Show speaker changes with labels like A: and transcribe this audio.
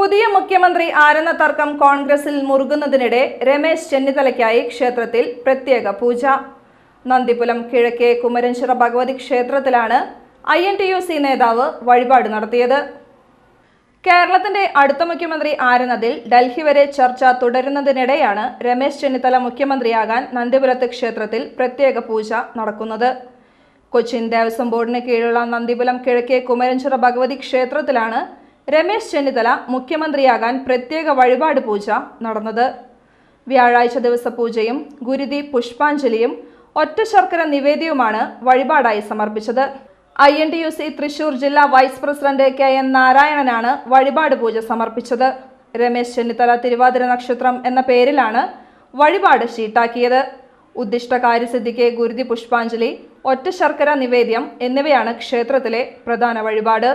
A: പുതിയ മുഖ്യമന്ത്രി ആരെന്ന തർക്കം കോൺഗ്രസിൽ മുറുകുന്നതിനിടെ രമേശ് ചെന്നിത്തലയ്ക്കായി ക്ഷേത്രത്തിൽ പ്രത്യേക പൂജ. നന്ദിപുലം കിഴക്കേ കുമരൻചിറ ഭഗവതി ക്ഷേത്രത്തിലാണ് INTUC നേതാവ് വഴിപാട് നടത്തിയത്. കേരളത്തിന്റെ അടുത്ത മുഖ്യമന്ത്രി ആരെന്നതിൽ ഡൽഹി വരെ ചർച്ച തുടരുന്നതിനിടെയാണ് രമേശ് ചെന്നിത്തല മുഖ്യമന്ത്രിയാകാൻ നന്ദിപുലത്ത് ക്ഷേത്രത്തിൽ പ്രത്യേക പൂജ നടക്കുന്നത്. കൊച്ചിൻ ദേവസ്വം ബോർഡിന് കീഴിലുള്ള നന്ദിപുലം കിഴക്കേ കുമരൻചിറ ഭഗവതി ക്ഷേത്രത്തിലാണ് രമേശ് ചെന്നിത്തല മുഖ്യമന്ത്രിയാകാൻ പ്രത്യേക വഴിപാട് പൂജ നടന്നത്. വ്യാഴാഴ്ച ദിവസ പൂജയും ഗുരുതി പുഷ്പാഞ്ജലിയും ഒറ്റ ശർക്കര നിവേദ്യവുമാണ് വഴിപാടായി സമർപ്പിച്ചത്. INTUC തൃശൂർ ജില്ലാ വൈസ് പ്രസിഡന്റ് KN നാരായണനാണ് വഴിപാട് പൂജ സമർപ്പിച്ചത്. രമേശ് ചെന്നിത്തല തിരുവാതിര നക്ഷത്രം എന്ന പേരിലാണ് വഴിപാട് ഷീട്ടാക്കിയത്. ഉദ്ദിഷ്ട കാര്യസിദ്ധിക്ക് ഗുരുതി പുഷ്പാഞ്ജലി, ഒറ്റ ശർക്കര നിവേദ്യം എന്നിവയാണ് ക്ഷേത്രത്തിലെ പ്രധാന വഴിപാട്.